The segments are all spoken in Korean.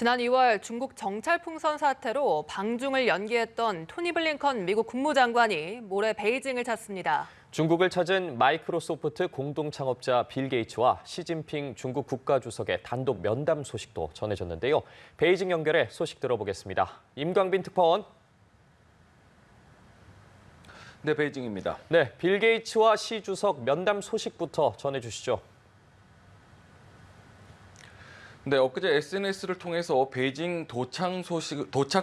지난 2월 중국 정찰풍선 사태로 방중을 연기했던 토니 블링컨 미국 국무장관이 모레 베이징을 찾습니다. 중국을 찾은 마이크로소프트 공동 창업자 빌 게이츠와 시진핑 중국 국가주석의 단독 면담 소식도 전해졌는데요. 베이징 연결해 소식 들어보겠습니다. 임광빈 특파원. 네, 베이징입니다. 네, 빌 게이츠와 시 주석 면담 소식부터 전해주시죠. 네, 엊그제 SNS를 통해서 베이징 도착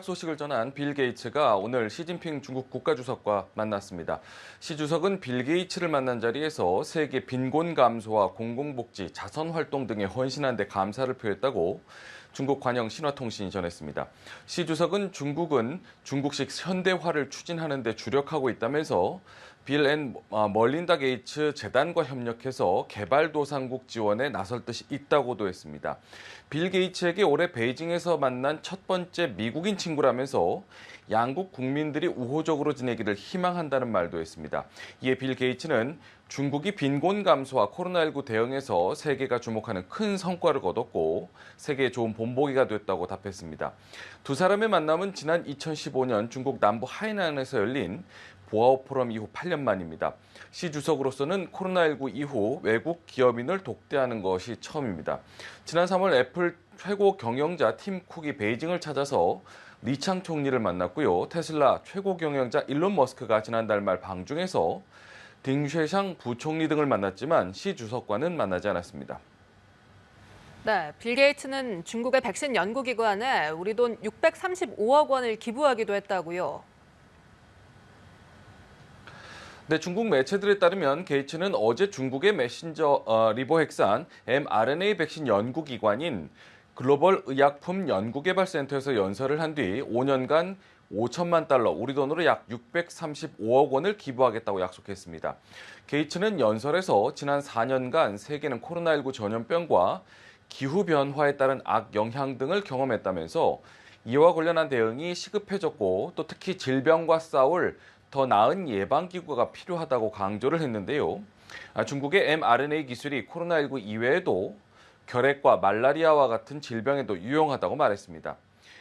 소식을 전한 빌 게이츠가 오늘 시진핑 중국 국가주석과 만났습니다. 시 주석은 빌 게이츠를 만난 자리에서 세계 빈곤 감소와 공공복지, 자선 활동 등에 헌신한 데 감사를 표했다고 중국 관영 신화통신이 전했습니다. 시 주석은 중국은 중국식 현대화를 추진하는 데 주력하고 있다면서 빌 앤 멀린다 게이츠 재단과 협력해서 개발도상국 지원에 나설 뜻이 있다고도 했습니다. 빌 게이츠에게 올해 베이징에서 만난 첫 번째 미국인 친구라면서 양국 국민들이 우호적으로 지내기를 희망한다는 말도 했습니다. 이에 빌 게이츠는 중국이 빈곤 감소와 코로나19 대응에서 세계가 주목하는 큰 성과를 거뒀고 세계의 좋은 본보기가 됐다고 답했습니다. 두 사람의 만남은 지난 2015년 중국 남부 하이난에서 열린 보아오 포럼 이후 8년 만입니다. 시 주석으로서는 코로나19 이후 외국 기업인을 독대하는 것이 처음입니다. 지난 3월 애플 최고 경영자 팀 쿡이 베이징을 찾아서 리창 총리를 만났고요. 테슬라 최고 경영자 일론 머스크가 지난달 말 방중에서 딩쉐샹 부총리 등을 만났지만 시 주석과는 만나지 않았습니다. 네, 빌 게이츠는 중국의 백신 연구기관에 우리 돈 635억 원을 기부하기도 했다고요. 네, 중국 매체들에 따르면 게이츠는 어제 중국의 메신저 리보핵산 mRNA 백신 연구기관인 글로벌 의약품 연구개발센터에서 연설을 한 뒤 5년간 5천만 달러, 우리 돈으로 약 635억 원을 기부하겠다고 약속했습니다. 게이츠는 연설에서 지난 4년간 세계는 코로나19 전염병과 기후변화에 따른 악영향 등을 경험했다면서 이와 관련한 대응이 시급해졌고 또 특히 질병과 싸울 더 나은 예방기구가 필요하다고 강조를 했는데요. 중국의 mRNA 기술이 코로나19 이외에도 결핵과 말라리아와 같은 질병에도 유용하다고 말했습니다.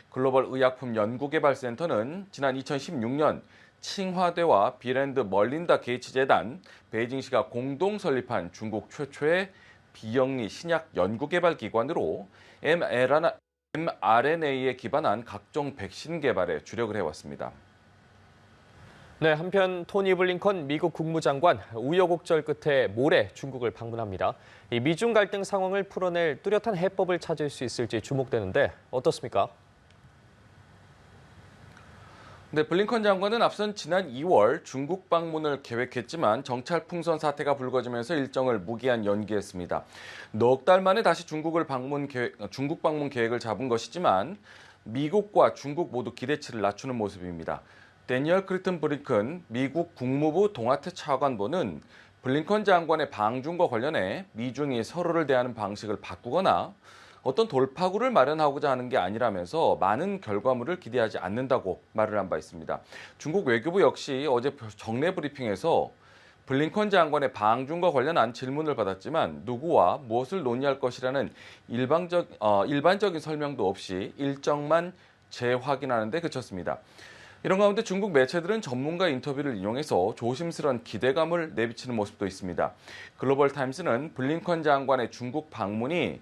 글로벌 의약품 연구개발센터는 지난 2016년 칭화대와 빌앤드 멀린다 게이츠 재단, 베이징시가 공동 설립한 중국 최초의 비영리 신약 연구개발 기관으로 mRNA에 기반한 각종 백신 개발에 주력을 해왔습니다. 네, 한편 토니 블링컨 미국 국무장관 우여곡절 끝에 모레 중국을 방문합니다. 이 미중 갈등 상황을 풀어낼 뚜렷한 해법을 찾을 수 있을지 주목되는데 어떻습니까? 네, 블링컨 장관은 앞선 지난 2월 중국 방문을 계획했지만 정찰풍선 사태가 불거지면서 일정을 무기한 연기했습니다. 넉 달 만에 다시 중국 방문 계획을 잡은 것이지만 미국과 중국 모두 기대치를 낮추는 모습입니다. 데니얼 크리튼 브링컨 미국 국무부 동아태 차관보는 블링컨 장관의 방중과 관련해 미중이 서로를 대하는 방식을 바꾸거나 어떤 돌파구를 마련하고자 하는 게 아니라면서 많은 결과물을 기대하지 않는다고 말을 한 바 있습니다. 중국 외교부 역시 어제 정례 브리핑에서 블링컨 장관의 방중과 관련한 질문을 받았지만 누구와 무엇을 논의할 것이라는 일반적인 설명도 없이 일정만 재확인하는 데 그쳤습니다. 이런 가운데 중국 매체들은 전문가 인터뷰를 인용해서 조심스런 기대감을 내비치는 모습도 있습니다. 글로벌 타임스는 블링컨 장관의 중국 방문이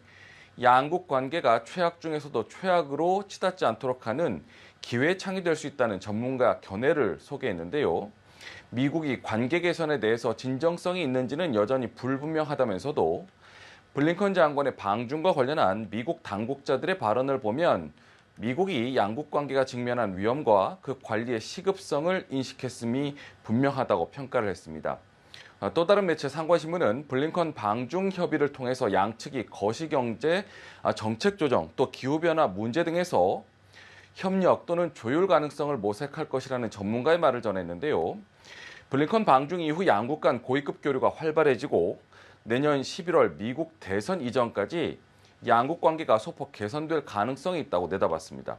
양국 관계가 최악 중에서도 최악으로 치닫지 않도록 하는 기회창이 될 수 있다는 전문가 견해를 소개했는데요. 미국이 관계 개선에 대해서 진정성이 있는지는 여전히 불분명하다면서도 블링컨 장관의 방중과 관련한 미국 당국자들의 발언을 보면 미국이 양국 관계가 직면한 위험과 그 관리의 시급성을 인식했음이 분명하다고 평가를 했습니다. 또 다른 매체 상관신문은 블링컨 방중 협의를 통해서 양측이 거시경제, 정책 조정, 또 기후변화 문제 등에서 협력 또는 조율 가능성을 모색할 것이라는 전문가의 말을 전했는데요. 블링컨 방중 이후 양국 간 고위급 교류가 활발해지고 내년 11월 미국 대선 이전까지 양국 관계가 소폭 개선될 가능성이 있다고 내다봤습니다.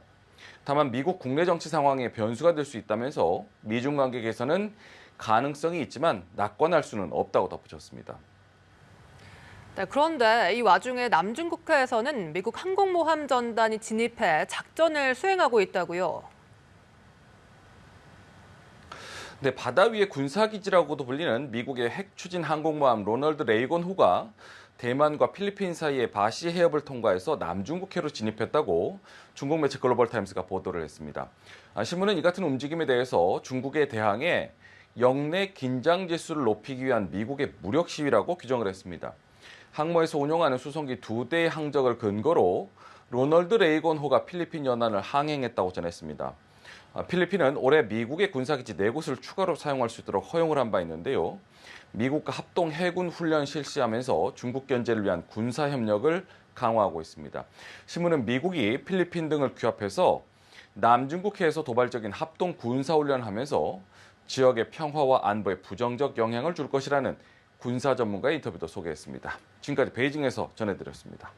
다만 미국 국내 정치 상황에 변수가 될 수 있다면서 미중 관계 개선은 가능성이 있지만 낙관할 수는 없다고 덧붙였습니다. 네, 그런데 이 와중에 남중국해에서는 미국 항공모함 전단이 진입해 작전을 수행하고 있다고요. 네, 바다 위의 군사기지라고도 불리는 미국의 핵 추진 항공모함 로널드 레이건 호가 대만과 필리핀 사이의 바시 해협을 통과해서 남중국해로 진입했다고 중국 매체 글로벌타임스가 보도를 했습니다. 신문은 이 같은 움직임에 대해서 중국에 대항해 영내 긴장 지수를 높이기 위한 미국의 무력 시위라고 규정을 했습니다. 항모에서 운용하는 수송기 2대의 항적을 근거로 로널드 레이건 호가 필리핀 연안을 항행했다고 전했습니다. 필리핀은 올해 미국의 군사기지 4곳을 추가로 사용할 수 있도록 허용을 한 바 있는데요. 미국과 합동 해군 훈련 실시하면서 중국 견제를 위한 군사 협력을 강화하고 있습니다. 신문은 미국이 필리핀 등을 규합해서 남중국해에서 도발적인 합동 군사 훈련을 하면서 지역의 평화와 안보에 부정적 영향을 줄 것이라는 군사 전문가의 인터뷰도 소개했습니다. 지금까지 베이징에서 전해드렸습니다.